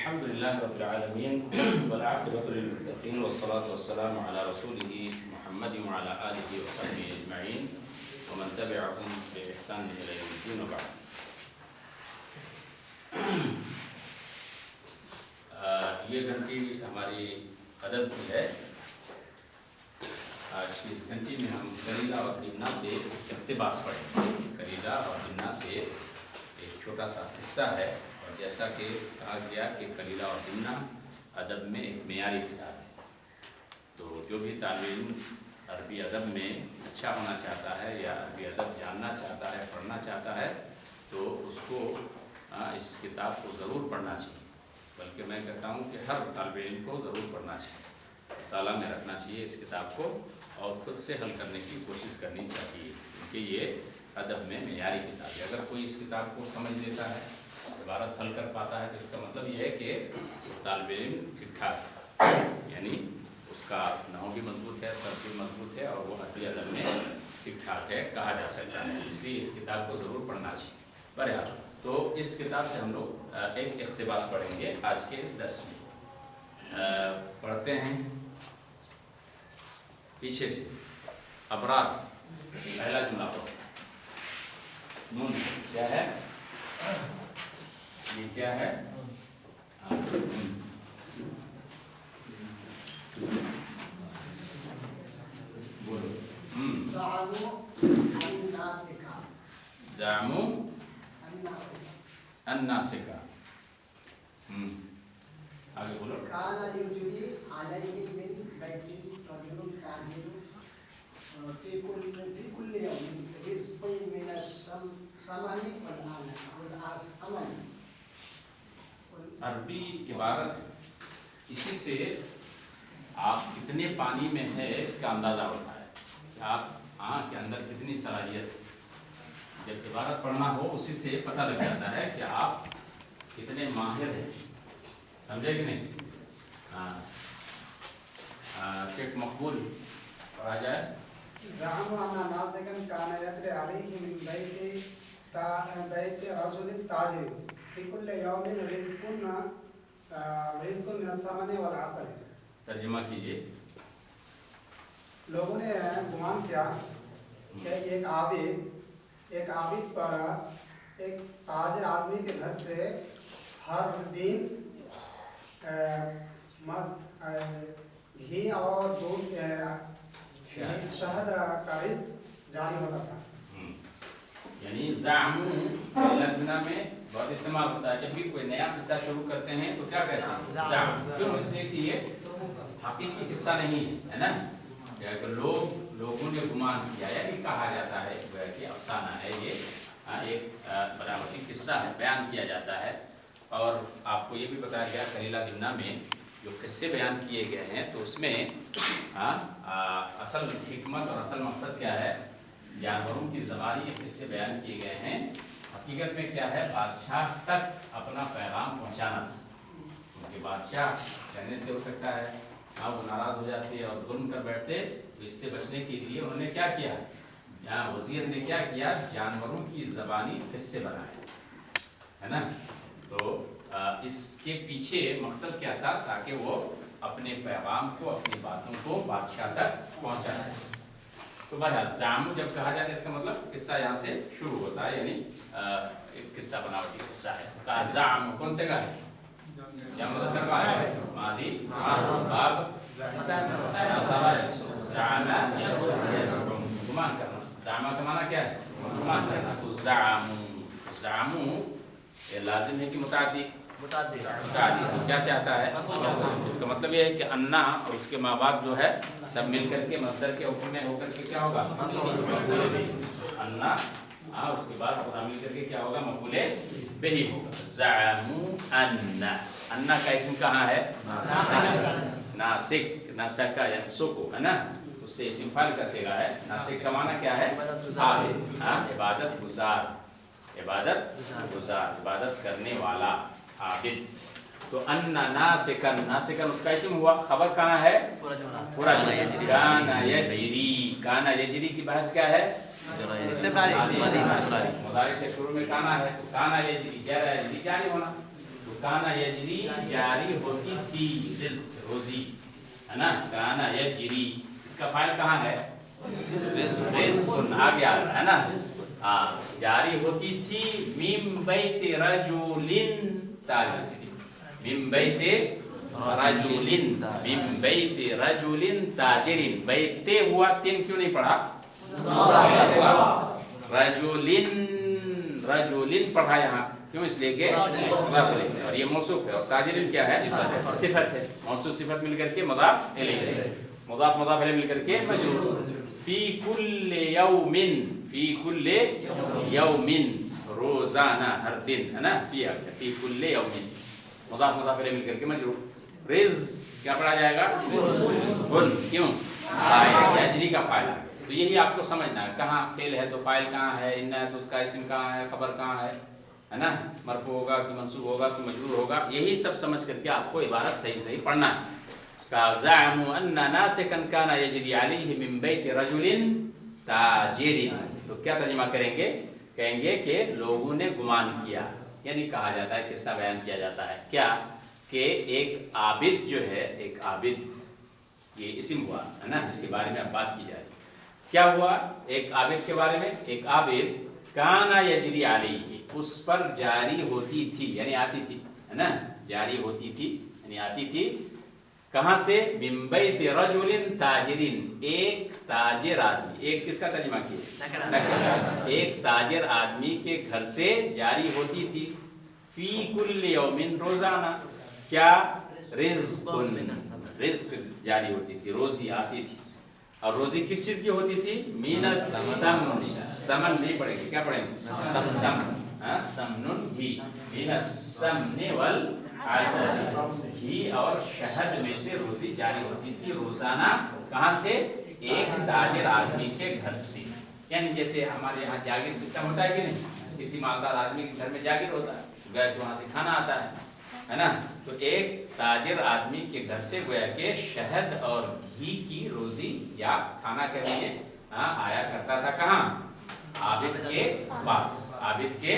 الحمدللہ رب العالمین والعاقبۃ للمتقین والصلاة والسلام علی رسولہ محمد وعلی آلہ وصحبہ اجمعین ومن تبعهم بإحسان إلی یوم الدین وبعد۔ یہ گھنٹی ہماری ادب کی ہے۔ آج کی اس گھنٹی میں ہم کلیلہ اور دمنہ سے اقتباس پڑھیں۔ کلیلہ اور دمنہ سے ایک چھوٹا سا قصہ ہے، اور جیسا کہ کہا گیا کہ کلیلہ اور دمنہ ادب میں ایک معیاری کتاب ہے، تو جو بھی طالب علم عربی ادب میں اچھا ہونا چاہتا ہے یا عربی ادب جاننا چاہتا ہے، پڑھنا چاہتا ہے، تو اس کو اس کتاب کو ضرور پڑھنا چاہیے۔ بلکہ میں کہتا ہوں کہ ہر طالب علم کو ضرور پڑھنا چاہیے، مطالعہ میں رکھنا چاہیے اس کتاب کو، اور خود سے حل کرنے کی کوشش کرنی چاہیے، کیونکہ یہ ادب میں معیاری کتاب ہے۔ اگر کوئی اس کتاب کو سمجھ لیتا ہے، عبارت حل کر پاتا ہے، تو اس کا مطلب یہ ہے کہ طالب علم ٹھیک ٹھاک ہے، یعنی اس کا نحو بھی مضبوط ہے، سرد بھی مضبوط ہے، اور وہ عربی ادب میں ٹھیک ٹھاک ہے کہا جا سکتا ہے۔ اس لیے اس کتاب کو ضرور پڑھنا چاہیے۔ بہرحال تو اس کتاب سے ہم لوگ ایک اقتباس پڑھیں گے آج کے اس درس میں۔ پڑھتے ہیں پیچھے سے۔ ابرار، پہلا جملہ پڑھو۔ نون کیا ہے؟ یہ کیا ہے؟ بولو۔ زعموا الناسكا زعموا الناسكا الناسكا۔ آگے بولو۔ كان يجري عليه من بيت رجل تاجر في كل يوم رزق من الثمن والأمل۔ عربی کی عبارت اسی سے آپ کتنے پانی میں ہے اس کا اندازہ ہوتا ہے کہ آپ کے اندر کتنی صلاحیت ہے۔ جب عبارت پڑھنا ہو اسی سے پتہ لگ جاتا ہے کہ آپ کتنے ماہر ہیں، سمجھے کہ نہیں؟ شیخ مقبول پڑھا جائے۔ زعموا أن ناسكا كان يجري عليه من بيت رجل تاجر في كل يوم رزق من الثمن والعسل۔ ترجمہ کیجئے۔ لوگوں نے گمان کیا کہ ایک عابد پر ایک تاجر آدمی کے گھر سے ہر دن گھی اور دودھ شہد کا رزق جاری ہوتا تھا۔ یعنی زعمو لفظ میں بہت استعمال ہوتا ہے، جب بھی کوئی نیا قصہ شروع کرتے ہیں تو کیا کہتے ہیں؟ زعم۔ کیوں؟ اس لیے کہ یہ حقیقی قصہ نہیں ہے نا، کہ لوگوں نے گمان کیا، یعنی کہا جاتا ہے کہ افسانہ ہے، یہ ایک بناوٹی قصہ ہے، بیان کیا جاتا ہے۔ اور آپ کو یہ بھی بتایا گیا کلیلہ دمنہ میں جو قصے بیان کیے گئے ہیں، تو اس میں اصل حکمت اور اصل مقصد کیا ہے؟ جانوروں کی زبانی یہ قصے بیان کیے گئے ہیں، حقیقت میں کیا ہے؟ بادشاہ تک اپنا پیغام پہنچانا تھا، کیونکہ بادشاہ کہنے سے ہو سکتا ہے وہ ناراض ہو جاتے اور ظلم کر بیٹھتے، تو اس سے بچنے کے لیے انہوں نے کیا کیا؟ وزیر نے کیا کیا؟ جانوروں کی زبانی قصے بنائے، ہے نا۔ تو اس کے پیچھے مقصد کیا تھا؟ تاکہ وہ اپنے پیغام کو، اپنی باتوں کو بادشاہ تک پہنچا سکے۔ تو بہرحال زعمو جب کہا جاتا ہے اس کا مطلب قصہ یہاں سے شروع ہوتا ہے، یعنی ایک قصہ بناوٹی قصہ ہے۔ کہا زعمو کون سے کا ہے؟ جمع مذکر کا ہے، ماضی باب زعم یزعم، گمان کرنا۔ زعم کا معنی کیا ہے؟ گمان کرنا۔ تو زعمو یہ لازم ہے کہ متعدی؟ متعدی۔ تو کیا چاہتا ہے؟ اس کا مطلب یہ ہے کہ انا اور اس کے ماں باپ جو ہے سب مل کر کے مصدر کے حکم میں ہو کر کے کیا ہوگا؟ مفعول بہ۔ انا اس کے بعد خدا مل کر کے کیا ہوگا؟ مفعول بہ ہوگا۔ زعموا انا کا اسم کہاں ہے؟ ناسک، ناسک کا ینسکو ہے نا، اس سے اسم فاعل کا صیغہ ہے۔ ناسک کا معنی کیا ہے؟ عابد، عبادت گزار، عبادت گزار، عبادت کرنے والا، عابد۔ تو ان ناسکن، ناسکن اس کا اسم ہوا، خبر کہاں ہے؟ پورا جملہ۔ کانا یجری، کانا یجری کی بحث کیا ہے؟ استمراری، مضارع کے شروع میں کانا ہے، کانا یجری جاری ہونا، تو काना यजरी जारी होती थी, रिज्क रोजी है ना, काना यजरी इसका फाइल कहाँ है, रिज्कुन आ गया है ना। हाँ, जारी होती थी मिन बैति रजुलिन ताजिरिन, मिन बैति रजुलिन, मिन बैति रजुलिन ताजिरिन। बैते हुआ तीन क्यों नहीं पढ़ा, रजुलिन, रजुलिन पढ़ा यहाँ क्यों, इसलिए कि और ये मौसूफ है और ताजिरिन क्या है, सिफत है। मौसूफ सिफत मिलकर के मुदाफ इलैहि, मुदाफ मुदाफ इलैहि मिलकर के मजरूर। फी कुल्ले यौमिन, फी कुल्ले यौमिन रोजाना हर दिन है ना, फी आ गया, फी कुल्ले यौमिन मुदाफ मुदाफ इलैहि मिलकर के मजरूर। रिज क्या पढ़ा जाएगा, रिज्कुन क्यों, यजरी का फाइल। तो यही आपको समझना है, कहाँ फेल है तो फाइल कहाँ है, इन्ना है तो उसका इस्म कहाँ है, खबर कहाँ है ना, मरफू होगा कि मंसूब होगा कि मजरूर होगा, यही सब समझ करके आपको इबारत सही सही पढ़ना है। ज़अमू अन्ना नासिकन काना यजरी अलैहि मिन बैति रजुलिन ताजिरिन। तो क्या तर्जुमा करेंगे, कहेंगे कि लोगों ने गुमान किया, यानी कहा जाता है, किस्सा बयान किया जाता है क्या, कि एक आबिद जो है, एक आबिद ये इस्म हुआ है ना, इसके बारे में अब बात की जाए। क्या हुआ एक आबिद के बारे में, एक आबिद काना यजरी अलैहि उस पर जारी होती थी, यानी आती थी है ना, जारी होती थी यानी आती थी, कहाँ से, मिन बैति रजुलिन ताजिरिन, एक ताजिर आदमी, एक किसका तर्जुमा किया, एक ताजिर आदमी के घर से जारी होती थी, फी कुल्ली यौमिन रोजाना, क्या, रिज्कुन, रिज्क जारी होती थी, रोजी आती थी। और रोजी किस चीज की होती थी, मिनस समन, समन नहीं पढ़ेंगे, क्या पढ़ेंगे, सम, समनुन घी, मिनस समने वल असल, घी और शहद में से रोजी जारी होती थी रोजाना, कहाँ से, एक ताजिर आदमी के घर से। यानी जैसे हमारे यहाँ जागीर सिस्टम होता है कि नहीं, किसी मालदार आदमी के घर में जागीर होता है, गए तो वहाँ से खाना आता है ना, तो एक ताजिर आदमी के घर से गोया के शहद और घी की रोजी या खाना के लिए आया करता था, कहाँ, आबिद के पास, आबिद के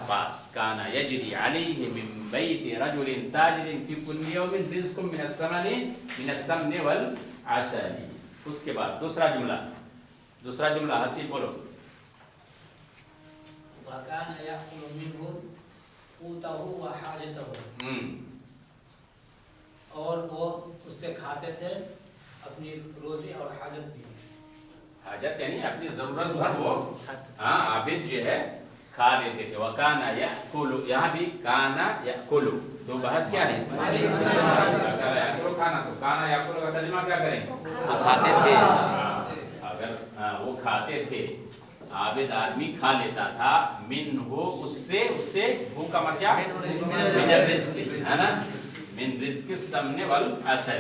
पास। काना यजरी अलैहि मिन बैति रजुलिन ताजिरिन फी कुल्ली यौमिन रिज़्कुम मिनस समनि वल असली। उसके बाद दूसरा जुमला हसीब बोलो, वकाना याकुलु मिन्हु क़ूतहु व हाजतहु, और वो उससे खाते थे अपनी रोजी और हाजत भी। हाजत यानी अपनी जरूरत भर वो आबिद जो है खा लेते थे। वकाना याकुलु, यहाँ भी काना याकुलु, तो बहस क्या है, याकुलु खाना, तो काना याकुलु का तर्जुमा क्या करेंगे, वो खाते थे, अगर वो खाते थे, आबिद आदमी खा लेता था, मिन हो उससे, उससे भू का मतलब है ना, मिन रिज़्क़ि समने वल असर,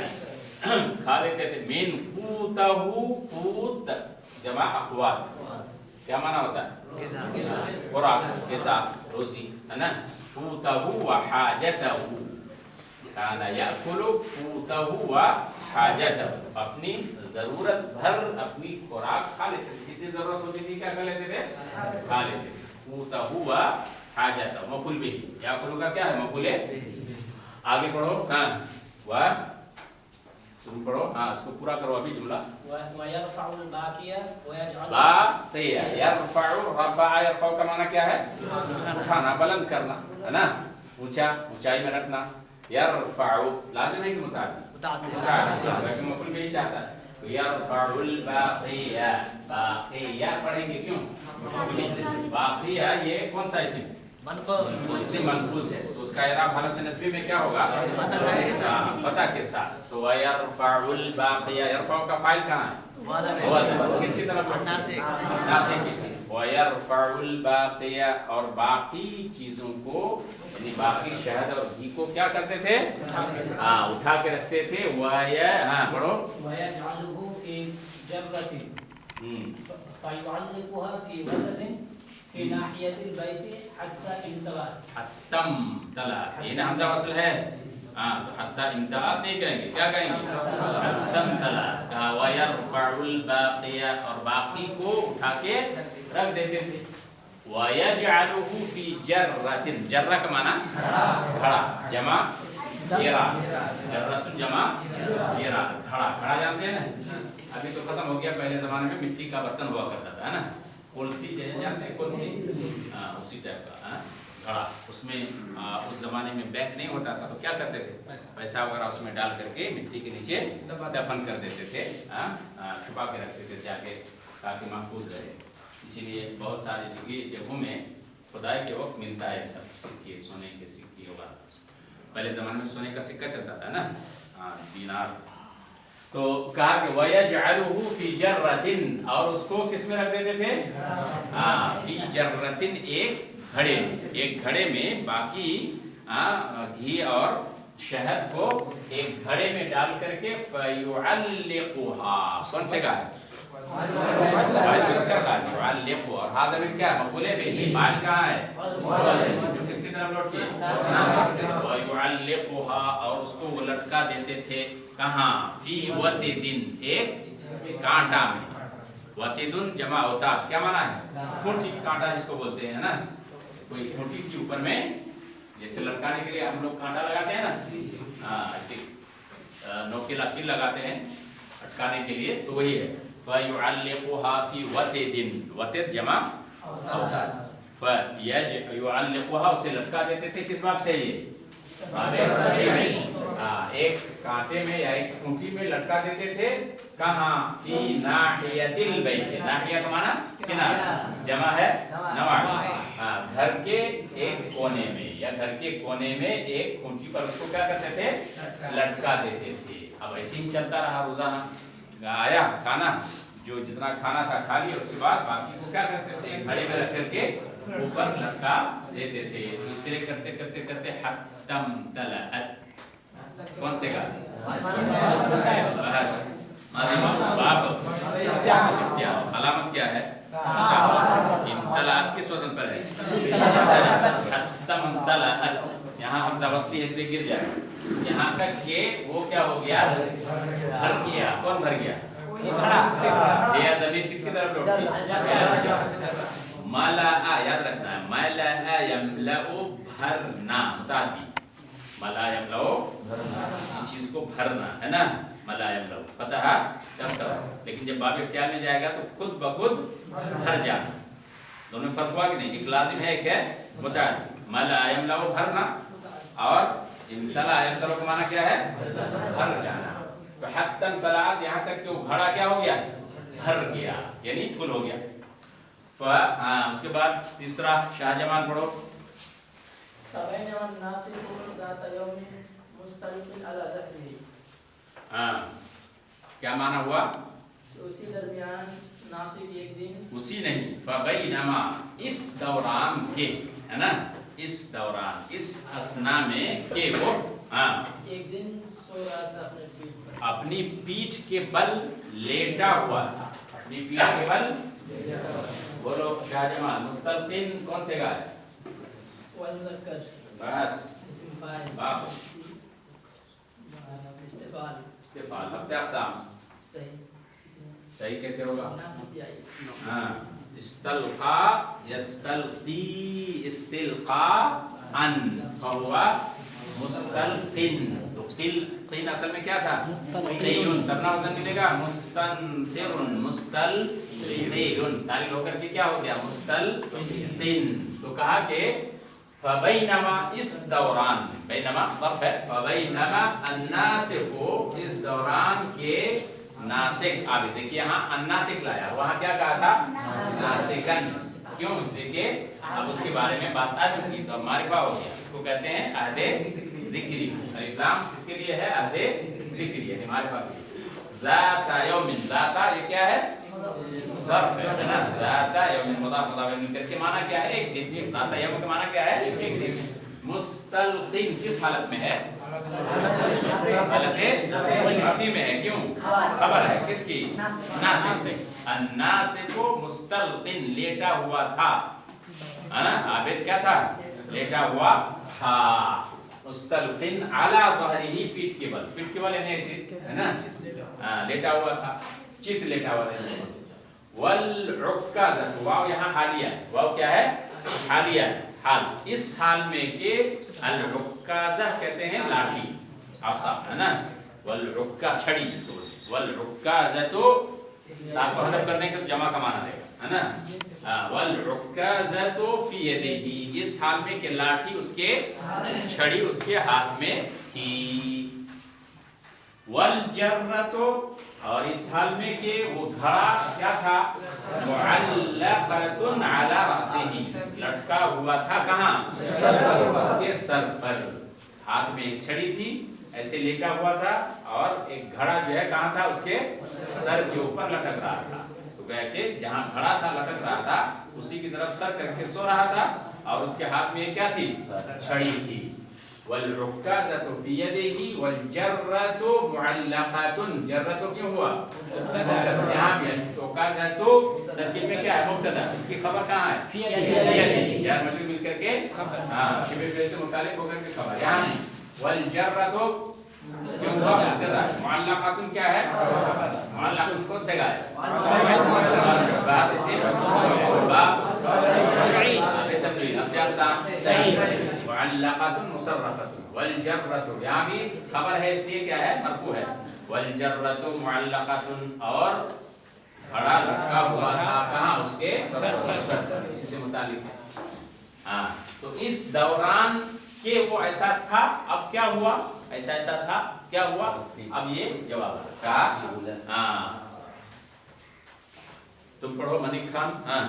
खा लेते थे। मिन क़ूतहु, क़ूत जमा अक़वात, क्या माना होता है, खुराक के साथ रोजी है ना, क़ूतहु व हाजतहु, काना याकुलु क़ूतहु व हाजतहु, अपनी जरूरत भर अपनी खुराक खा लेते थे, जितनी जरूरत होती थी क्या कर लेते थे, खा लेते थे। क़ूतहु व हाजतहु, मफ़ूल बिही, याकुलु का क्या है, मफ़ूल है। आगे पढ़ो, हाँ वह तुम पढ़ो, हाँ इसको पूरा करो अभी जुमला। वयरफ़उल बाक़िया वयजअल, बाक़िया, यरफ़उ, रफ़अ यरफ़उ का माना क्या है, उठाना, बुलंद करना है ना, ऊंचा, ऊंचाई में रखना। यरफ़उ लाज़िम है कि मुताअद्दी, लेकिन मफ़ूल बिही चाहता है, तो यरफ़उल बाक़िया, बाक़िया पढ़ेंगे क्यों, बाक़िया ये कौन सा इस्म, मनक़ूस है, तो उसका इराब हालत नस्बी में क्या होगा, पता के साथ। तो यरफ़उल बाक़िया, यरफ़उ का फाइल कहाँ है, किसकी तरफ, नासिक की। यरफ़उल बाक़िया, और बाकी चीजों को यानी बाकी शहद और घी को क्या करते थे, उठा के रखते थे। पढ़ो, वयजअलहु फी जर्रतिन फयुअल्लिकुहा फी वज़निन फी नाहियतिल बैति हत्ता इंतला, हत्तम तला, ये ना हमजा वसल है, तो हत्ता इंतला नहीं कहेंगे, क्या कहेंगे, हत्तम तला। कहा वयरफ़उल बाक़िया, और बाकी को उठा के रख देते थे, वयजअलुहु फी जर्रतिन, जर्रा का माना घड़ा, जमा जीरा, जर्रतुन जमा जीरा, घड़ा, घड़ा जानते हैं ना, अभी तो खत्म हो गया, पहले जमाने में मिट्टी का बर्तन हुआ करता था, है ना, कोलसी जानते हैं, कोलसी, उसी टाइप का घड़ा, उसमें उस जमाने में बैग नहीं होता था, तो क्या करते थे, पैसा वगैरह उसमें डाल करके मिट्टी के नीचे दफन कर देते थे, छुपा के रखते थे जाके, ताकि महफूज रहे। इसीलिए बहुत सारी जगहों में खुदाई के वक्त मिलता है सब सिक्के, सोने के सिक्के वगैरह। पहले ज़माने में सोने का सिक्का चलता था ना, दीनार। तो कहा कि वयजअलुहु फी जर्रतिन, और उसको किस में रख देते थे, फी जर्रतिन, एक घड़े में, बाकी घी और शहद को एक घड़े में डाल करके फयुअल्लिकुहा, कौन से का है, और हाथ में क्या मफूले बिही, माल कहाँ है, जो किसकी तरफ लौटती है, और उसको वो लटका देते थे कहाँ, फी वतिदिन, एक कांटा में, वतिदुन जमा होता, क्या माना है, खूंटी कांटा जिसको बोलते हैं ना, कोई खूंटी थी ऊपर में, जैसे लटकाने के लिए हम लोग कांटा लगाते हैं ना, ऐसे नोकीला कील लगाते हैं लटकाने के लिए, तो वही है फयुअल्लिकुहा फी वतिदिन, वतिद जमा औताद, फयुअल्लिकुहा, उसे लटका देते थे, किस बात से, ये एक कांटे में या एक खूंटी में लटका देते थे, कहाँ, फी नाहियतिल बैत, नाहिया का माना किनारा, जमा है नवा, घर के एक कोने में, या घर के कोने में एक खूंटी पर उसको क्या करते थे, लटका देते थे। अब ऐसे ही चलता रहा, रोजाना आया खाना, जो जितना खाना था खा लिया, उसके बाद बाकी को क्या करते थे, घड़े में रख करके ऊपर लटका देते थे। दूसरे करते करते करते हत्तम तलअत, कौन से का, बहस, बाब, अलामत क्या है, तलअत किस वजन पर है, हत्तम तलअत, यहाँ हमजा वस्ती है इसलिए गिर जाए, यहाँ तक के वो क्या हो गया, भर गया, कौन भर गया, या दमीर किसकी तरफ लौटती, माला, याद रखना है, माला यमलउ भरना, मुतादी, माला यमलउ किसी चीज को भरना, है ना, माला यमलउ, पता है तब, लेकिन जब बाब इख्तियार में जाएगा तो खुद ब खुद भर जाना, दोनों में फर्क हुआ कि नहीं, एक लाजिम है, एक है मुतादी, माला यमलउ भरना, और इम्तला यमतला का माना क्या है, भर जाना, तो हत्तन तलात, यहाँ तक कि वो घड़ा क्या हो गया, भर गया, यानी फुल हो गया। उसके बाद तीसरा शाहजमान पढ़ो, क्या माना हुआ, उसी दरमियान नासिक एक दिन, उसी नहीं, फबैनमा, इस दौरान के, है ना, इस दौरान, इस असना में के वो, एक दिन सो रहा था अपनी पीठ के बल लेटा हुआ था, अपनी पीठ के बल, बोलो शाहजमान, मुस्तलकिन कौन से का है, बस बाप, इस्तिफाल, अक़साम, सही कैसे होगा, इस्तल्क़ा यस्तल्क़ी, इस्तिल्क़ा अन, फहुवा मुस्तल्क़िन, तो क़िन असल में क्या था, मुस्तल्क़िन, तबना वजन मिलेगा, मुस्तनसिरुन, मुस्तल्क़िन, तारीफ होकर के क्या हो गया, मुस्तल्क़िन। तो कहा कि फबैनमा, इस दौरान, बैनमा ज़र्फ़ है, फबैनमा अन्नासिक़ु, इस दौरान के नासिक, आप देखिए यहाँ अन्नासिक लाया, वहाँ क्या कहा था, नासिकन, क्यों, इसलिए कि अब उसके बारे में बात आ चुकी, तो अब मारिफा हो गया, इसको कहते हैं अहदे ज़िक्री, अलिफ लाम किसके लिए है, अहदे ज़िक्री, यानी मारिफा के लिए। ज़ाता यौमिन, ज़ाता ये क्या है, ज़र्फ़ है ना, ज़ाता यौमिन, मुज़ाफ़ मुज़ाफ़ करके माना क्या है, एक दिन, ज़ाता यौम का माना क्या है, एक दिन। मुस्तल्क़िन किस हालत में है, हालत रफ़ी में है, क्यों, खबर है किसकी, नासिक से, अन्नासिक़ु मुस्तल्क़िन, लेटा हुआ था, है ना, आबिद क्या था, लेटा हुआ था, मुस्तल्क़िन अला ज़हरिही, पीठ के बल, पीठ के बल यानी ऐसे, है ना, लेटा हुआ था, चित लेटा हुआ था, वल्उक्काज़त, वाव यहाँ हालिया है, वाव क्या है? हालिया है, हाल। इस हाल में के अल-उक्काज़ा कहते हैं लाठी, आसा, है ना? वल्उक्का छड़ी जिसको बोलते हैं, वल्उक्काज़तो ताको हदफ करने का जमा का माना रहेगा, है ना? वल्उक्काज़तो फी यदिही, इस हाल में के लाठी उसके, छड़ी उसके हाथ में थी। वल्जर्रतो, और इस हाल में के वो घड़ा क्या था? मुअल्लक़तुन अला रअसिही, लटका हुआ था कहाँ? उसके सर पर। हाथ में एक छड़ी थी, ऐसे लेटा हुआ था, और एक घड़ा जो है कहाँ था? उसके सर के ऊपर लटक रहा था। तो कहते जहाँ घड़ा था लटक रहा था, उसी की तरफ सर करके सो रहा था, और उसके हाथ में क्या थी? छड़ी थी। वल्उक्काज़तु फी यदिही वल्जर्रतु मुअल्लक़तुन, जर्रतु क्यों हुआ? यहाँ भी तो उक्काज़तु तरकीब में क्या है? मुब्तदा, इसकी खबर कहाँ है? फी यदिही, यार मजबूर मिलकर के हाँ शिबे फेल से मुताल्लिक होकर के खबर यहाँ है। वल्जर्रतु क्यों हुआ? मुब्तदा। मुअल्लक़तुन क्या है? मुअल्लक़तुन कौन से का है? बा से बा तफरील, अब क्या सही? मुअल्लक़तुन मुसर्रफ़तुन, वल्जर्रतु यहाँ भी खबर है, इसलिए क्या है? मरफ़ू है। वल्जर्रतु मुअल्लक़तुन, और घड़ा लटका हुआ था कहाँ? उसके सर पर, इसी से मुताल्लिक है। हाँ, तो इस दौरान के वो ऐसा था, अब क्या हुआ? ऐसा ऐसा था, क्या हुआ? अब ये जवाब कहा। हाँ, तुम पढ़ो मनिक खान। हाँ,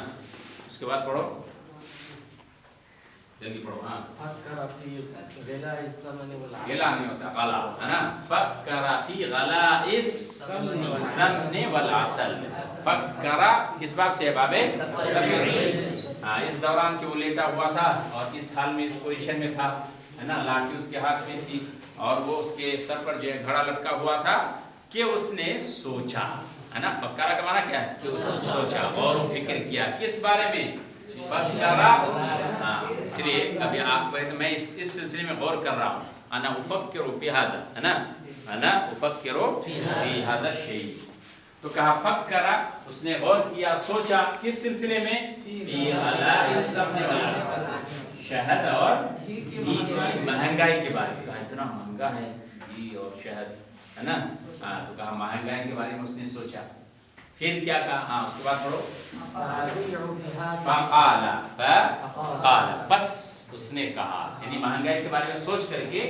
उसके बाद पढ़ो, जल्दी पढ़ो। हाँ, गेला नहीं होता, गला, है ना? फक्करा फी गलाइस समनि वल असल। फक्करा किस बाब से है? बाबे तफसीर से। हाँ, इस दौरान कि वो लेटा हुआ था, और इस हाल में, इस पोजीशन में था, है ना? लाठी उसके हाथ में थी, और वो उसके सर पर जो घड़ा लटका हुआ था, कि उसने सोचा, है ना? फक्करा का माना क्या है? सोचा, और फिक्र किया, किस बारे में? फक्करा। हाँ, इसलिए अभी आप मैं इस सिलसिले में गौर कर रहा हूँ। अना उफक्किरु फी हादा, है ना? अना उफक्किरु फी हादा शै। तो कहा फक्करा, उसने गौर किया, सोचा, किस सिलसिले में? फी गलाइस समनि वल असल, शहद और घी की महंगाई के बारे में। कहा इतना महंगा है घी और शहद, है ना? हाँ, तो कहा महंगाई के बारे में उसने सोचा। फिर क्या कहा? हाँ, उसके बाद पढ़ो। फक़ाला, बस उसने कहा, यानी महंगाई के बारे में सोच करके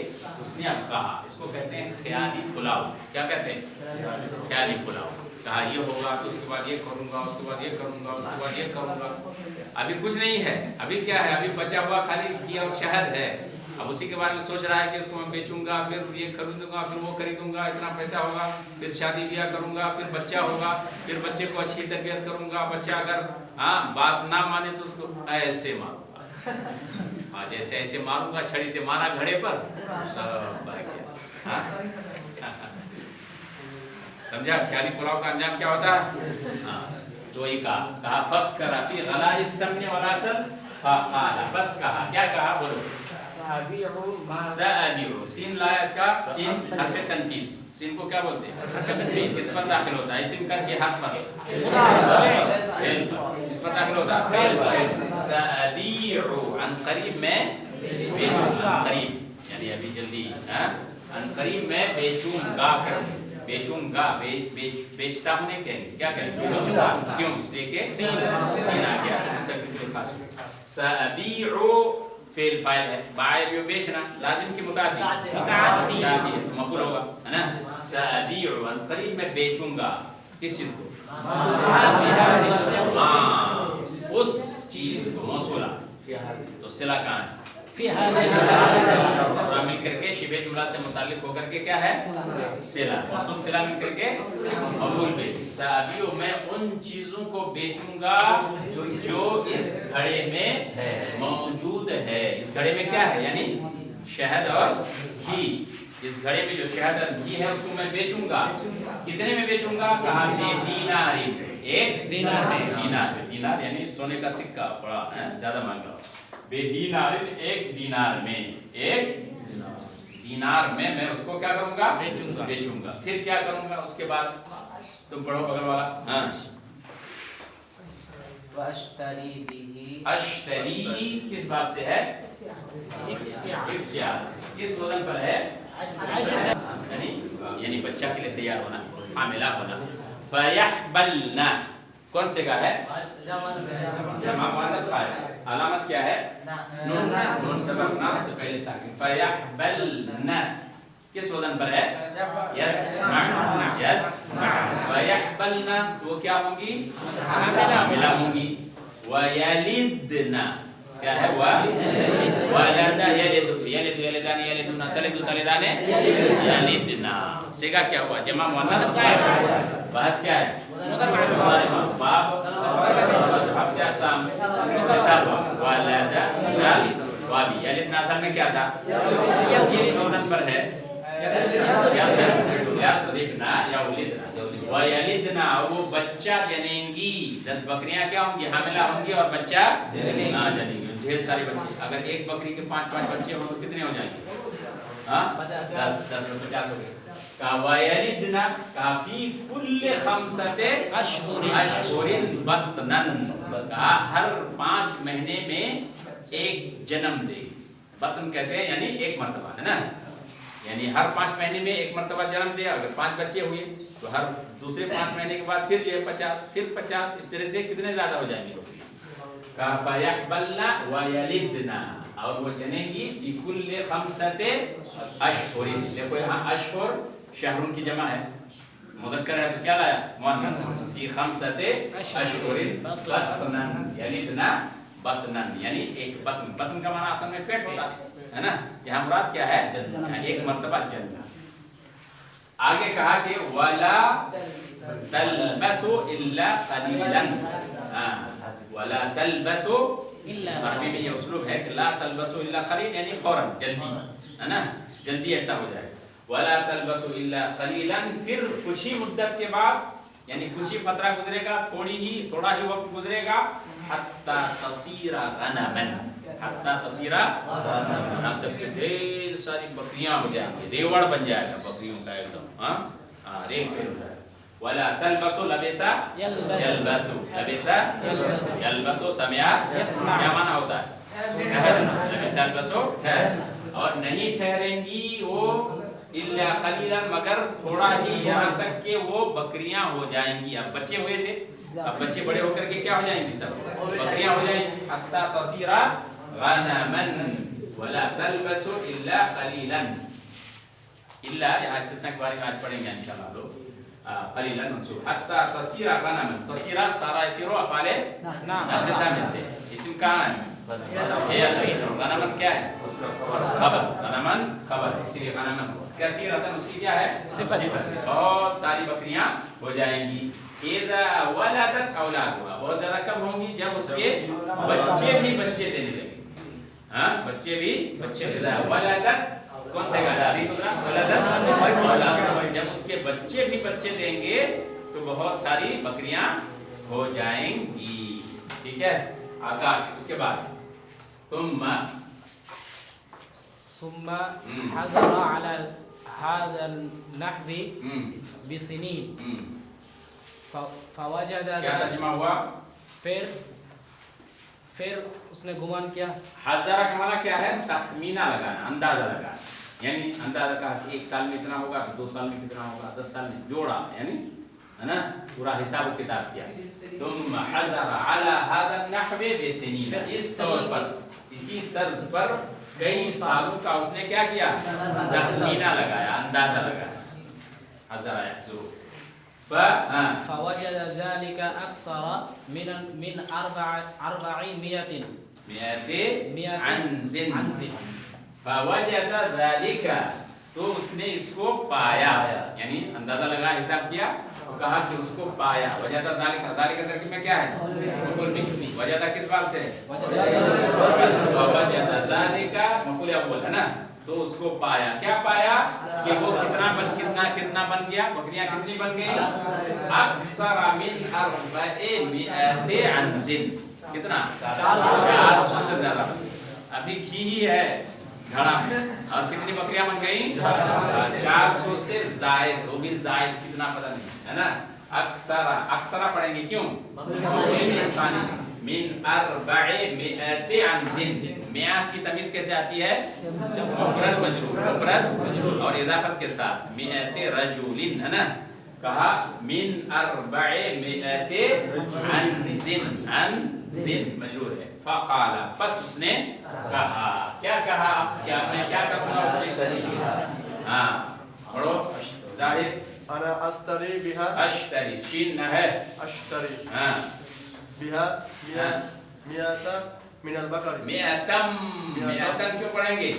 उसने अब कहा। इसको कहते हैं ख्याली पुलाव। क्या कहते हैं? ख्याली पुलाव। कहा ये होगा, तो उसके बाद ये करूंगा, उसके बाद ये करूंगा, उसके बाद ये करूंगा। अभी कुछ नहीं है, अभी क्या है? अभी बचा हुआ खाली घी और शहद है। अब उसी के बारे में सोच रहा है कि उसको मैं बेचूंगा, फिर ये खरीदूंगा, फिर वो खरीदूंगा, इतना पैसा होगा, फिर शादी ब्याह करूंगा, फिर बच्चा होगा, फिर बच्चे को अच्छी तरबियत करूंगा। बच्चा अगर बात ना माने तो उसको ऐसे मारूंगा, जैसे ऐसे मारूंगा, छड़ी से मारा घड़े पर, सब बह गया। समझा? ख्याली पुलाव का अंजाम क्या होता है? हाँ, तो ये कहा फक्करा फी गलाइस समनि वल असल फक़ाला, बस कहा, क्या कहा? बोलो। साबिउ, सीन लाया, इसका सीन हर्फ तनफीस। सीन को क्या बोलते हैं? हर्फ तनफीस। किस पर दाखिल होता है? इस्म करके हर्फ पर, फेल पर। किस पर दाखिल होता है? फेल पर। साबिउ अन करीब में बेचूंगा, करीब यानी अभी जल्दी, अन करीब में बेचूंगा, बेचूंगा, बेचता हूँ नहीं कहेंगे, क्या कहेंगे? बेचूंगा। क्यों? इसलिए कि सीन आ गया, मुस्तक़बिल के पास। साबिउ फेल फाइल है, बाय जो बेचना लाजिम की मुतादी है, तो मफूल होगा, है ना? साबिउ अन करीब में बेचूंगा, किस चीज को? हाँ, उस चीज को, मौसूला। तो सिला कहाँ है? पूरा मिल करके शिबे जुमला से मुताल्लिक होकर के क्या है? सिला। मौसूल सिला मिल करके मफूल पे। साबिउ, मैं उन चीजों को बेचूंगा जो इस घड़े में है, मौजूद है। इस घड़े में क्या है? यानी शहद और घी। इस घड़े में जो शहद और घी है उसको मैं बेचूंगा। कितने में बेचूंगा? कहा बेदीनारिन, एक दीनार में। दीनार यानी सोने का सिक्का, बड़ा ज्यादा महंगा। बेदीनारिन, एक दीनार में, एक दीनार में मैं उसको क्या करूंगा? बेचूंगा। फिर क्या करूंगा? उसके बाद तुम पढ़ो बगल वाला। हाँ, واشتری به اشتری کس باب سے ہے؟ افتعال سے. کس وزن پر ہے؟ یعنی بچہ کے لیے تیار ہونا، حاملہ ہونا. فیحبلن کون سے کا ہے؟ جمع مؤنث کا ہے. علامت کیا ہے؟ نون سبب نام سے پہلے ساکن. فیحبلن کس وزن پر ہے؟ یسمع. ویحبلن وہ کیا ہوں گی؟ حاملہ ہوں گی. ویلدن کیا ہے؟ ولد یلد یلدان یلدون تلد تلدان یلدنا. سیگا کیا ہوا؟ جمع مؤنث. بحث کیا ہے؟ باب ابتداء سام ولد وابی. یلدنا اصل میں کیا تھا؟ کس وزن پر ہے؟ یلدنا یا ولدنا. ویلدنا وہ بچہ جنیں گی. 10 بکریاں کیا ہوں گی؟ حاملہ ہوں گی اور بچہ جنیں گی. ڈھیر سارے بچے. اگر ایک بکری کے 5 بچے ہوں تو کتنے ہو جائیں گے؟ 10 میں 50 ہو گئے. ویلدنا کافی کل 5 اشہر بطنن ہر 5 مہینے میں ایک جنم دے. بطن کہتے ہیں یعنی ایک مرتبہ ہے نا، یعنی ہر 5 مہینے میں ایک مرتبہ جنم دے. اگر 5 بچے ہوئے تو ہر دوسرے 5 مہینے کے بعد پھر جو ہے 50 پھر 50 اس طرح سے کتنے زیادہ ہو جائیں گے بکری. فیحبلن ویلدنا اور وہ جنیں گی بکل 5 اشہر. دیکھو یہاں اشہر شہرون کی جمع ہے، مذکر ہے تو کیا لایا؟ مؤنث. کی 5 اشہر بطنن یلدنا بطنن یعنی ایک بطن. بطن کا معنی اصل میں پیٹ ہوتا ہے نا. یہاں مراد کیا ہے؟ ایک مرتبہ جننا. آگے کہا کہ ولا تلبثوا الا قليلا. ولا تلبثوا عربی میں یہ اسلوب ہے کہ لا تلبثوا الا قليلا یعنی فوراً جلدی ہے نا، جلدی ایسا ہو جائے. ولا تلبثوا الا قليلا پھر کچھ ہی مدت کے بعد یعنی کچھ ہی فترہ گزرے گا، تھوڑا ہی وقت گزرے گا. حتی تصیر غنما حتی تصیر غنما تک کہ ڈھیر ساری بکریاں ہو جائیں گی. ریوڑ بن جائے گا بکریوں کا ایک دم. ریک پہ ہو جائے گا. ولا تلبسوا لبسا يلبسوا لبسا يلبسوا سمع کیا معنی ہوتا ہے؟ لبسا يلبسوا. اور نہیں ٹھہریں گی وہ الا قلیلا مگر تھوڑا ہی، یہاں تک کہ وہ بکریاں ہو جائیں گی. اب بچے ہوئے تھے، اب بچے بڑے ہو کر کے کیا ہو جائیں گی؟ سب بکریاں ہو جائیں گی. حتی تصیر غنما ولا تلبسوا الا قلیلا. الا یہاں استثناء کے بارے میں آج پڑھیں گے انشاءاللہ لوگ. قلیلا منصوب. حتی تصیر غنما. تصیر سارا یسیرو افعال ناقصہ میں سے. اسم کہاں ہے؟ غنما کیا ہے؟ خبر. غنما خبر، اسی لیے غنما کثیرۃ اسی کیا ہے؟ صفت. بہت ساری بکریاں ہو جائیں گی. اذا ولدت اولادها بہت زیادہ کب ہوں گی؟ جب اس کے بچے بھی بچے دینے لگیں. بچے بھی بچے. اذا ولدت کون سے گا؟ ابھی ولدت اولادها جب اس کے بچے بھی بچے دیں گے تو بہت ساری بکریاں ہو جائیں گی. ٹھیک ہے. آکاش اس کے بعد ثم حضر على هذا النحو بسنين فوجد کیا ترجمہ ہوا؟ پھر اس نے گمان کیا. حضرہ کا معنی کیا ہے؟ تخمینہ لگانا، اندازہ لگانا. یعنی اندازہ کہا کہ 1 سال میں اتنا ہوگا، 2 سال میں کتنا ہوگا، 10 سال میں جوڑا یعنی ہے نا، پورا حساب و کتاب کیا. ثم حضر على هذا النحو بسنين اس طور پر اسی طرز پر کئی سالوں کا اس نے کیا کیا؟ تخمینہ لگایا، اندازہ لگایا. حضر يحزر فوجد ذلك أكثر من 400 عنز. فوجد ذلك تو اس نے اس کو پایا، یعنی اندازہ لگا، حساب کیا تو کہا کہ اس کو پایا. وجد ذلك ذلك ترکیب میں کیا ہے؟ مفعول به. وجد کس باب سے ہے؟ وجد ذلك مفعول اول ہے نا. تو اس کو پایا. کیا پایا؟ کہ وہ کتنا بن گیا؟ بکریاں کتنی بن گئی؟ اکثر من 400 عنز. کتنا؟ 400 سے زیادہ. ابھی گھی ہی ہے گھڑا میں اور کتنی بکریاں بن گئی؟ 400 سے زائد. وہ بھی زائد کتنا پتہ نہیں ہے نا. अक्सरा, अक्सरा पढ़ेंगे क्यों? मिन अरबए मिअते अनजिन। मियात की तमीज कैसे आती है? जब मुफरद मजरूर और इजाफत के साथ। मिअते रजुलिन है ना, कहा मिन अरबए मिअते अनजिन, अनजिन मजरूर है। फकाला, बस उसने कहा। क्या कहा? क्या मैं क्या करूँगा उससे? हाँ पढ़ो जाहिर। अना अश्तरी बिहा, अश्तरी, शीन न है, अश्तरी हाँ बिहा मियाता मिनल बकरी। मिअतम, मिअतम क्यों पढ़ेंगे?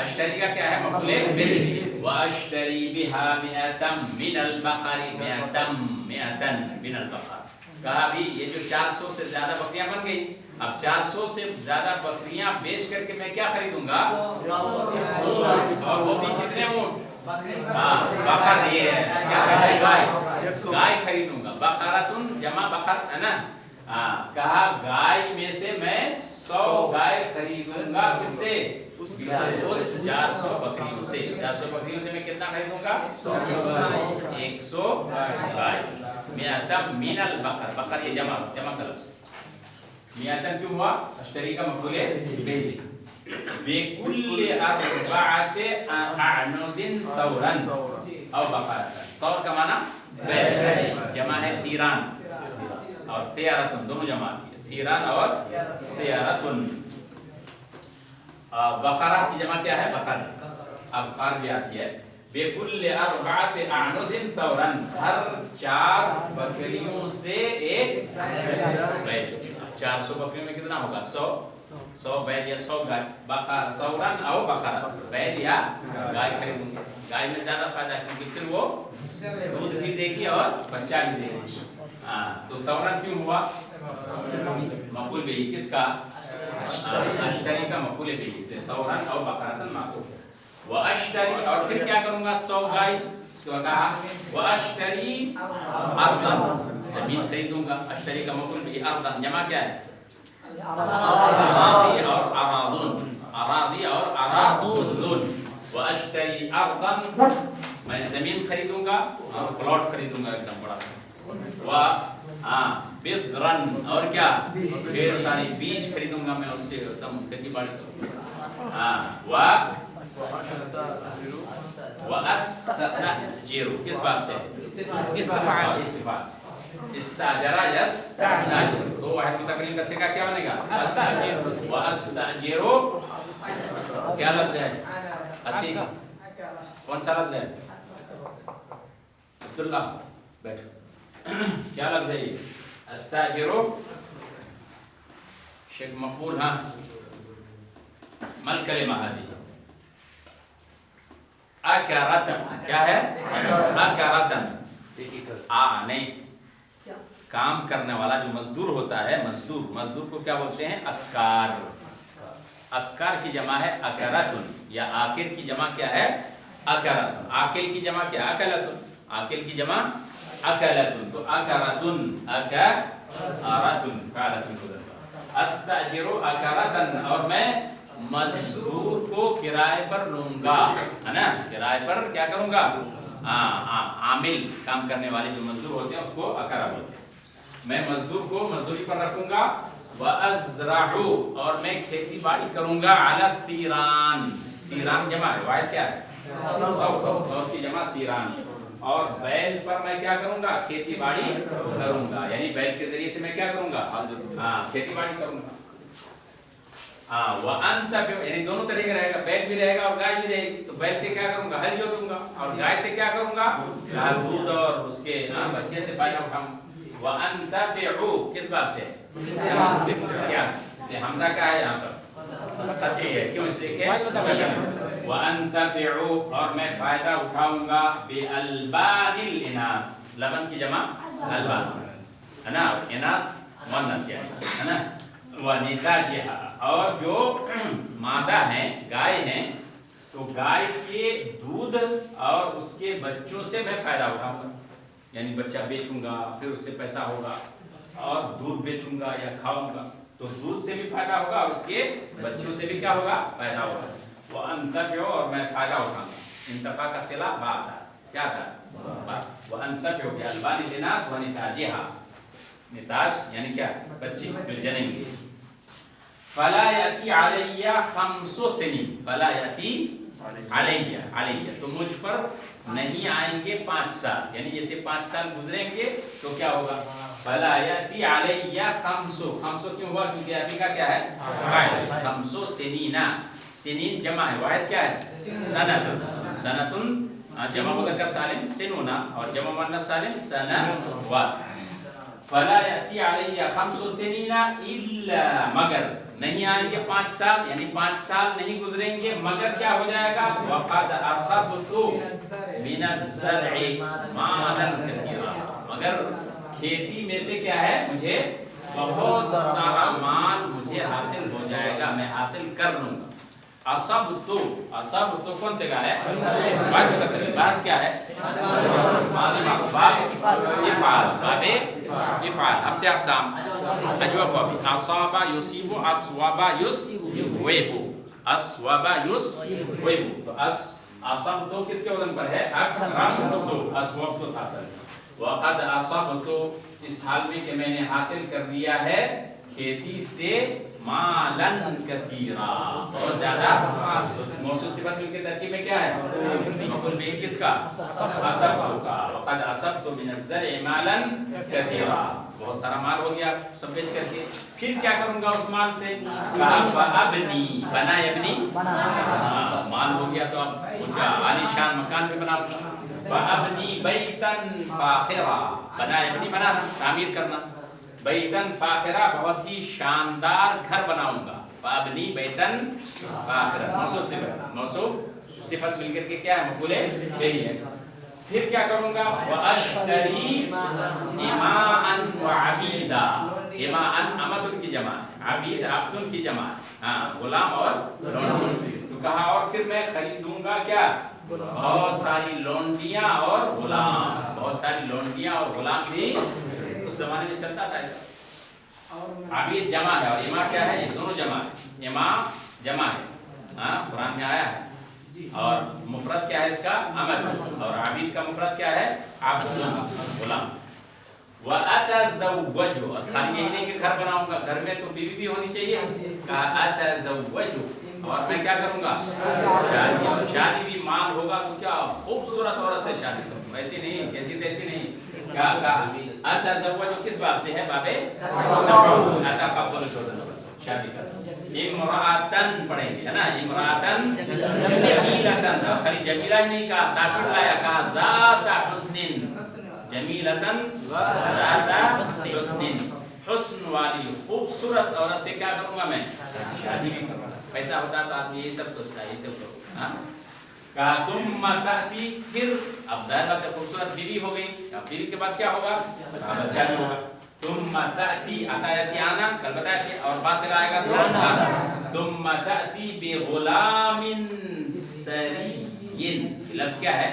अश्तरी का क्या है? मफूले बिही। व अश्तरी बिहा मिअतम मिनल बकरी। मिअतम, मिअतन मिनल बकर। कहा भी ये जो 400 से ज्यादा बकरियां बन गई, अब 400 से ज्यादा बकरियां बेच करके मैं क्या खरीदूंगा? और वो भी कितने ऊँट? हाँ बकर, ये है क्या कहते हैं? गाय, गाय खरीदूंगा। बकरतुन जमा बकर है ना। हाँ कहा गाय में से मैं 100 गाय खरीदूंगा। किससे? उस 400 बकरियों से। 400 बकरियों से मैं कितना खरीदूंगा? 100 गाय। मिअतम मिनल बकर, बकर ये जमा का लफ्ज़। मिअतन क्यों हुआ? अश्तरी का मफूले बिही। बेकुल्ले अरबअते अअनुजिन तौरन और बकरतन। तौर का माना बैल, जमा है तीरान, और थियारतुन दोनों जमा आती है, तीरान और थियारतुन। बकरा की जमा क्या है? बकर। अब कार भी आती है। बेकुल्ले अरबअते अअनुजिन तौरन, हर 4 बकरियों से एक बैल। 400 बकरियों में कितना होगा? 100 बैल या 100 गाय। बकर तौरन और बकरा, बैल या गाय खरीदूंगे। गाय में ज्यादा फायदा है क्योंकि फिर वो दूध भी देगी और बच्चा भी देगी। हाँ तो तौरन क्यों हुआ? मफूल बिही किसका? अश्तरी का मफूल बिही से तौरन और बकरतन मातूफ। व अश्तरी, और फिर क्या करूंगा? 100 गाय। उसके बाद कहा व अश्तरी अर्दन, जमीन खरीदूंगा। अश्तरी का मफूल बिही अर्दन, जमा क्या है? अरादी और अरादुन, अरादी और अरादुन। व अश्तरी अर्दन, मैं जमीन खरीदूंगा, प्लॉट खरीदूंगा एकदम बड़ा सा। बिद्रन, और क्या? ढेर सारी बीज खरीदूंगा मैं उससे, एकदम खेती बाड़ी करूंगा। वअस्तअजिरु, किस बात से? इस्तिफाल, इस्ताजरा यस्ताजिर। तो वाहिद मुतकल्लिम का सिका क्या बनेगा? अस्तअजिरु। वअस्तअजिरु क्या लफ्ज है? असी, कौन सा लफ्ज है? अब्दुल्ला बैठो। क्या लफ्ज है ये? अस्ताजिरो, शेख मकबूल। हाँ मल कलिमा हादी? अकरतन, क्या है? अकरतन, नहीं, काम करने वाला जो मजदूर होता है, मजदूर को क्या बोलते हैं? अक्कार। अक्कार की जमा है अकरतुन, या आकिर की जमा क्या है? अकरतुन। आकिल की जमा क्या? अकलतुन। आकिल की जमा अकलतुन, तो अकरतुन, अकरतुन फालतुन। अस्ताजिरु अकरतन, और मैं मजदूर को किराए पर लूंगा, है ना। किराए पर क्या करूंगा? आमिल, काम करने वाले जो मजदूर होते हैं उसको अकरा बोलते हैं। मैं मजदूर को मजदूरी पर रखूंगा। व अज़रअु, और मैं खेती बाड़ी करूंगा। अला तीरान, तीरान जमा है, वाहिद क्या है? और की जमा तीरान। और बैल पर मैं क्या करूंगा? खेती बाड़ी करूंगा, यानी बैल के जरिए से मैं क्या करूंगा? खेती बाड़ी करूंगा। यानी दोनों तरीके रहेगा, बैल भी रहेगा और गाय भी रहेगी। तो बैल से क्या करूंगा? हल जोतूंगा, और गाय से क्या करूंगा? दूध और उसके बच्चे से फायदा उठाऊंगा। व अंतफिउ, किस बात से? क्या हमजा का है यहाँ पर? है, क्यों? इसलिए व अंतफिउ, और मैं फायदा उठाऊंगा। बिअल्बानिल इनास, लबन की जमा अल्बान है ना, इनास मुअन्नस है ना। व निताजिहा, और जो मादा है, गाय है, तो गाय के दूध और उसके बच्चों से मैं फायदा उठाऊंगा। यानी बच्चा बेचूंगा, फिर उससे पैसा होगा, और दूध बेचूंगा या खाऊंगा, तो दूध से भी फायदा होगा और उसके बच्चों से भी क्या होगा? फायदा होगा। वो अंतफिउ, और मैं फायदा उठाऊंगा। इंतफा का सिला बात है, क्या था वअन्तफ़िउ बिअल्बानि लिनास व निताजिहा, निताज यानी क्या बच्चे जो जनेंगे। फला याती अलैया खम्सु सिनीन, फला याती अलैया तो मुझ पर नहीं आएंगे 5 साल, यानी जैसे 5 साल गुजरेंगे तो क्या होगा, फला याती अलैया खम्सु, खम्सु क्यों हुआ क्योंकि याती का क्या है फाइल, खम्सु सिनीना, सिनीन जमा है, वाहिद क्या है सनतुन, सनतुन जमा मुज़क्कर सालिम सिनुना और जमा मुअन्नस सालिम सनवात। फला याती अलैया खम्सु सिनीना इल्ला, मगर नहीं आएंगे 5 साल, यानी 5 साल नहीं गुजरेंगे मगर क्या हो जाएगा, वक़द असबतु मिनज़्ज़रइ मालन कसीरा, मगर खेती में से क्या है मुझे बहुत सारा माल मुझे हासिल हो जाएगा, मैं हासिल कर लूंगा। असबतु, असबतु कौन से का है बास क्या है मादी बाब इफ़ाल, बाबे इफ़ाल। अब तक़साम अजवाब असाबा युसीबु अस्वाबा युस्विबु, अस्वाबा युस्विबु, तो असबतु किसके वजन पर है अकरमतु, अस्वबतु था असल में। वक़द असबतु इस हाल में कि मैंने हासिल कर लिया है खेती से मालन कतीरा, बहुत ज्यादा। मौसूफ सिफत मिलकर तरकीब में क्या है मफ़ऊल बिही किसका असबतु का, वक़द असबतु मिनज़्ज़रइ मालन कतीरा, बहुत सारा माल हो गया सब बेच करके, फिर क्या करूंगा उस माल से, कहा फ़अबनी, बना यबनी माल हो गया तो अब ऊंचा आलीशान मकान पे बनाऊंगा। फ़अबनी बैतन फ़ाखिरा, बना यबनी बना तामीर करना, बैतन फ़ाखिरा बहुत ही शानदार घर बनाऊंगा। फ़अबनी बैतन फ़ाखिरा मौसूफ सिफत मिलकर के क्या है मक़बूल बिही है। फिर क्या करूंगा वअश्तरी इमाअन व अबीदा, इमाअन अमतुन की जमा है, अबीद अब्दुन की जमा है, हाँ गुलाम और लोंडी। तो कहा और फिर मैं खरीदूंगा क्या बहुत सारी लोंडियां और गुलाम, बहुत सारी लोंडियां और गुलाम भी उस जमाने में चलता था ऐसा। अबीद जमा है और इमा क्या है, ये दोनों जमा है, इमा जमा है, हाँ कुरान में आया है। और मुफरद क्या है इसका अमल, और आबिद का मुफरद क्या है अब्दुन गुलाम। व अतज़व्वजु, और खाली यही नहीं कि घर बनाऊंगा, घर में तो बीवी भी होनी चाहिए, कहा अतज़व्वजु, और मैं क्या करूंगा शादी भी माल होगा तो क्या खूबसूरत औरत से शादी करूंगा, ऐसी नहीं कैसी तैसी नहीं। क्या कहा अतज़व्वजु किस बाब से है, बाबे अतक़ब्बल शादी कर, इमरातन पढ़ेंगे है ना, इमरातन जमीलतन, खाली जमीला ही नहीं कहा ताकीद लाया, कहा ज़ाता हुस्निन, जमीलतन ज़ाता हुस्निन, हुस्न वाली खूबसूरत औरत से क्या करूंगा मैं शादी भी करूंगा। पैसा होता तो आदमी ये सब सोचता है, ये सब लोग हाँ। कहा तुम्मा ताती, फिर अब ज़ाहिर बात है खूबसूरत बीवी हो गई, अब बीवी के बाद क्या होगा बच्चा भी होगा। तुम्मा ताती अतायती आना कल बताया थी, और बासिल आएगा तो तुम्मा ताती बिगुलामिन सरीयिन, लफ्ज़ क्या है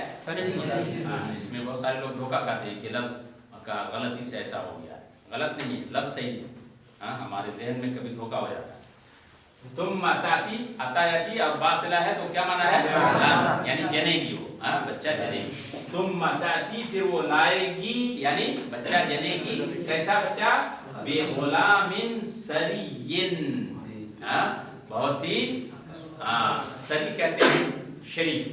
इसमें बहुत सारे लोग धोखा खाते हैं कि लफ्ज़ का गलती से ऐसा हो गया, गलत नहीं है लफ्ज़ सही है, हाँ हमारे जहन में कभी धोखा हो जाता है। तुम्मा ताती अतायती और बासिला है तो क्या माना है यानी जनेगी वो, हाँ बच्चा जनेगी। तुम्मा ताती फिर वो लाएगी यानी बच्चा जनेगी, कैसा बच्चा बेगुलामिन सरीयिन, हाँ बहुत ही सरी कहते हैं शरीफ,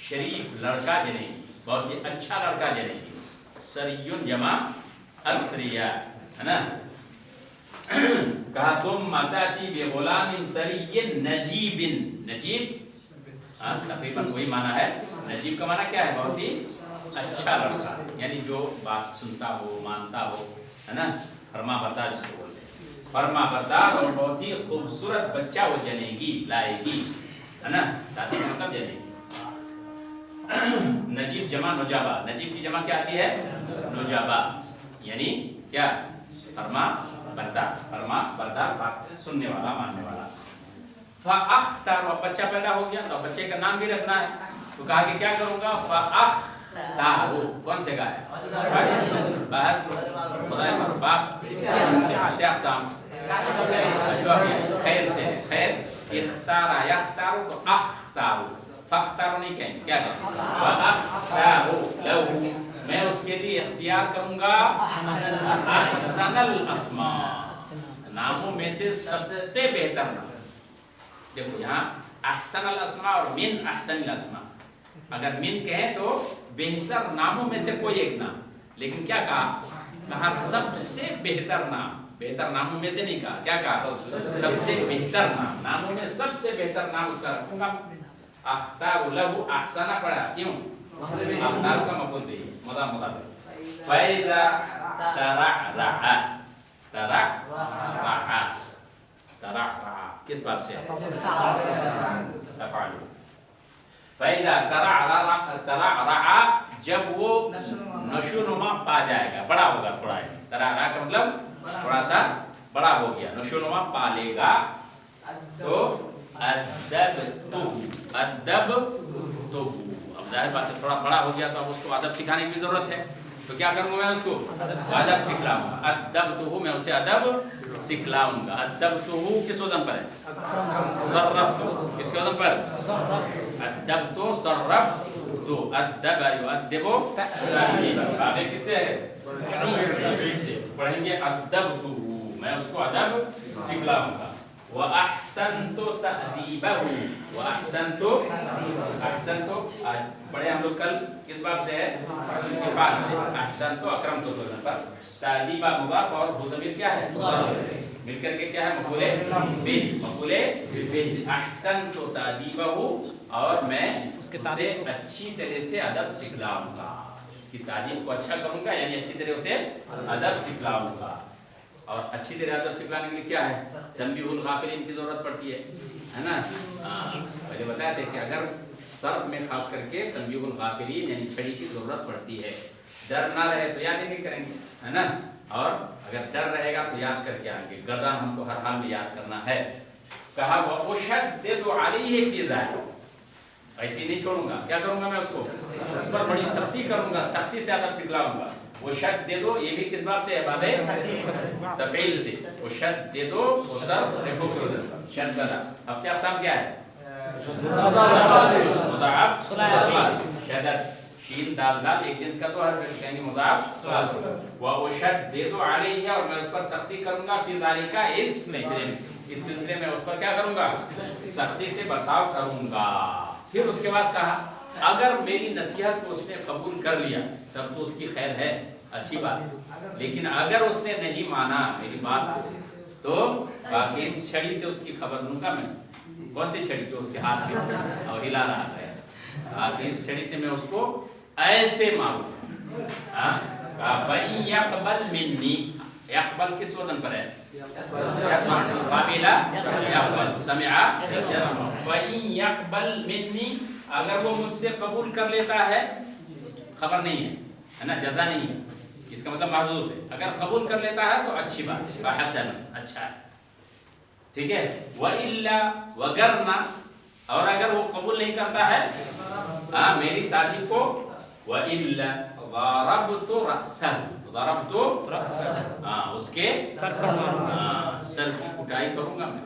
शरीफ लड़का जनेगी, बहुत ही अच्छा लड़का जनेगी। सरीयुन जमा अस्रिया है ना। कहा तुम माताती बेगुलामिन सरीयिन नजीबिन, नजीब तकरीबन वही माना है, नजीब का माना क्या है बहुत ही अच्छा लड़का, यानी जो बात सुनता हो मानता हो है ना, फरमा बरदार जिसको बोलते हैं, फरमा बरदार और बहुत ही खूबसूरत बच्चा वो जनेगी लाएगी है ना, ताती मतलब जनेगी। नजीब जमा नुजाबा, नजीब की जमा क्या आती है नुजाबा, यानी क्या फरमा बरदार, फरमा बरदार बात सुनने वाला मानने वाला। फ़अख्तार, बच्चा पैदा हो गया तो बच्चे का नाम भी रखना है, तो कहा कि क्या करूंगा फ़अख्तार, कौन से का है बस खुदा बाप इत्यासाम खैर से, खैर इख्तारा यख्तारू तो अख्तारू, फ़अख्तारू नहीं कहेंगे, क्या कहेंगे फ़अख्तारू तैयार करूंगा अहसनल अस्मा, नामों में से सबसे बेहतर नाम। देखो यहाँ अहसनल अस्मा और मिन अहसनिल अस्मा, अगर मिन कहें तो बेहतर नामों में से कोई एक नाम, लेकिन क्या कहा सबसे बेहतर नाम, बेहतर नामों में से नहीं कहा, क्या कहा सबसे बेहतर नाम, नामों में सबसे बेहतर नाम उसका रखूंगा। अख्तार लहू अहसना पड़ा, क्यों अख्तार का मफूल दे मुदाफ मुदाफ। फैदा तरअ किस बात से अफ़अल। फैदा तरअ जब वो नशोनुमा पा जाएगा, बड़ा होगा थोड़ा, तरअ का मतलब थोड़ा सा बड़ा हो गया, नशोनुमा पा लेगा, तो अदबतुहु, अब जाहिर बात है थोड़ा बड़ा हो गया तो अब उसको अदब सिखाने की जरूरत है, तो क्या करूंगा मैं उसको अदब सिखलाऊंगा। अदबतुहु, मैं उसे अदब सिखलाऊंगा। अदबतुहु किस वजन पर है, सर्रफ्तु, किस वजन पर, अदबतु सर्रफ्तु, अदब युअद्दिबु आगे किससे है, फ़ील से पढ़ेंगे। अदबतुहु, मैं उसको अदब सिखलाऊंगा। व अहसनतु तअदीबहु, व अहसनतु पढ़े हम लोग कल किस बात से है, इफ़ाल से। अहसनतु अकरमतु पर, तअदीबा मुदाफ और हु ज़मीर क्या है, मिलकर के क्या है, मफ़ूले बिही, मफ़ूले बिही। अहसनतु तअदीबहु, और मैं उसे अच्छी तरह से अदब सिखलाऊंगा, उसकी तालीम को अच्छा करूंगा, यानी अच्छी तरह उसे अदब सिखलाऊंगा। और अच्छी तरह अदब सिखलाने के लिए क्या है, तंबीहुल गाफिलीन की जरूरत पड़ती है ना। पहले बताया था कि अगर सर्फ में खास करके तंबीहुल गाफिलीन यानी छड़ी की जरूरत पड़ती है। डर ना रहे तो याद ही नहीं करेंगे, है ना, और अगर डर रहेगा तो याद करके आएंगे। गर्दान हमको हर हाल में याद करना है। कहा वो उशद्दिदु अलैहि फी ज़ालिक, ऐसे ही नहीं छोड़ूंगा, क्या करूंगा मैं उसको उस पर बड़ी सख्ती करूंगा, सख्ती से अदब सिखलाऊंगा। वो शद्दिदु, ये भी किस बात से है, बाबे तफ़ईल से। वो शद्दिदु शद्ददा, अब क्या अक़साम क्या है, मुदाअफ़ सुलास, शदद शीन दाल दाल एक जिन्स का तो हर कहेंगे मुदाअफ़ सुलास। व उशद्दिदु अलैहि, और मैं उस पर सख्ती करूंगा, फी ज़ालिका, इस सिलसिले में उस पर क्या करूंगा, सख्ती से बर्ताव करूंगा। फिर उसके बाद कहा अगर मेरी नसीहत को उसने कबूल कर लिया तब तो उसकी खैर है, अच्छी बात, लेकिन अगर उसने नहीं माना मेरी बात को, तो बाकी इस छड़ी से उसकी खबर लूंगा मैं। कौन सी छड़ी, जो उसके हाथ में और हिला रहा है, बाकी इस छड़ी से मैं उसको ऐसे मारूंगा। यक़बल मिन्नी, यक़बल किस वजन पर है, क़ाबिला यक़बल, समिअ यस्मअ। यक़बल मिन्नी, अगर वो मुझसे कबूल कर लेता है, खबर नहीं है ना, जज़ा नहीं है, इसका मतलब महज़ूफ़ है। अगर कबूल कर लेता है तो अच्छी बात है, हसन, अच्छा है, ठीक है। व इल्ला, वगरना, और अगर वो कबूल नहीं करता है मेरी तालीम को, व इल्ला ज़रबतु रअसहु, ज़रबतु रअसहु, उसके सर की कुटाई करूंगा मैं।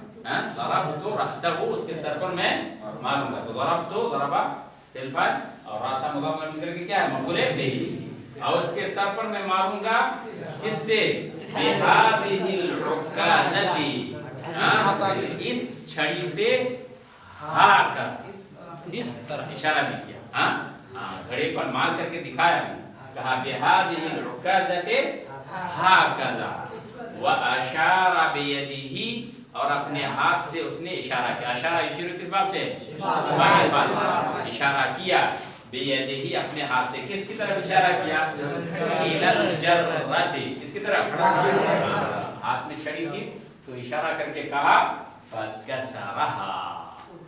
ज़रबतु रअसहु, उसके सर पर मैं मारूंगा। तो ज़रबतु, ज़रबा फिल फाइल, और रासा मुदाफ मिलकर के क्या है, मफ़ूले बिही, और उसके सर पर मैं मारूंगा, किससे, बिहादिहिल उक्काज़ती, इस छड़ी से, इस तरह इशारा भी किया, घड़े पर मार करके दिखाया, कहा बिहादिहिल उक्काज़ती हाकज़ा, व अशारा बियदिही, और अपने हाथ से उसने इशारा किया। इशारा युशीरु किस बात से, इशारा किया, बियदिही, अपने हाथ से, किसकी तरफ इशारा किया, इलल जर्रति, किसकी तरफ, हाथ में छड़ी थी तो इशारा करके कहा फकसरहा,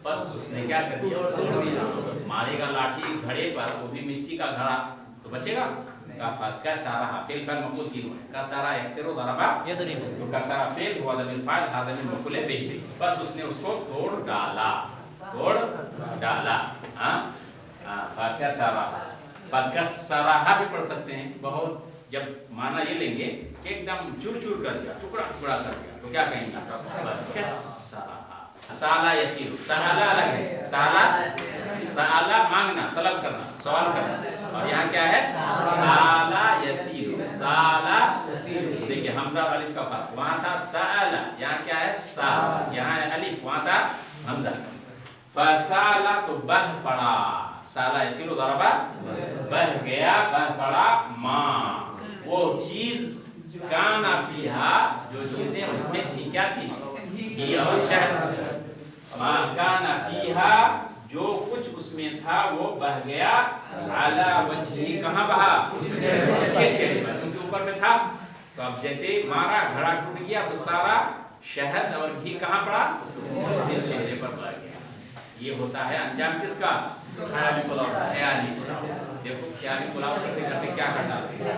बस उसने क्या कर दिया, तोड़ दिया। मारेगा लाठी घड़े पर, वो भी मिट्टी का घड़ा, तो बचेगा। फकसरहा फिल फाइल मफूल तीन है, कसरा यकसिरु ज़रबा यदरिबु, तो कसरा फिल हुआ ज़मीर फाइल, हाज़ा ज़मीर मफूल बिही, बस उसने उसको तोड़ डाला, तोड़ डाला। फकसरहा भी पढ़ सकते हैं, बहुत जब माना ये लेंगे कि एकदम चूर चूर कर दिया, टुकड़ा टुकड़ा कर दिया, तो क्या कहेंगे, फकसरहा। साला यसीरु, साला अलग है, साला मांगना, तलब करना, सवाल करना, और यहाँ क्या है, साला यसीरु, हमजा और अलिफ का फर्क, वहां था साला, यहाँ क्या है सा, यहाँ है अलिफ, वहां था हमजा। फसाला तो बह पड़ा, साला इसीलिए दरबा बह गया, बह पड़ा माँ, वो चीज काना फीहा, जो चीजें उसमें थी क्या थी, घी और शहद, माँ काना फीहा, जो कुछ उसमें था वो बह गया, आला वजही, कहाँ बहा, उसके चेहरे पर, क्योंकि ऊपर में था। तो अब जैसे मारा घड़ा टूट गया तो सारा शहद और घी कहाँ पड़ा, उसके चेहरे पर बह गया। ये होता है अंजाम किसका, ख्याली पुलाव, ख्याली पुलाव। देखो ख्याली पुलाव करते करते क्या कर डालते हैं।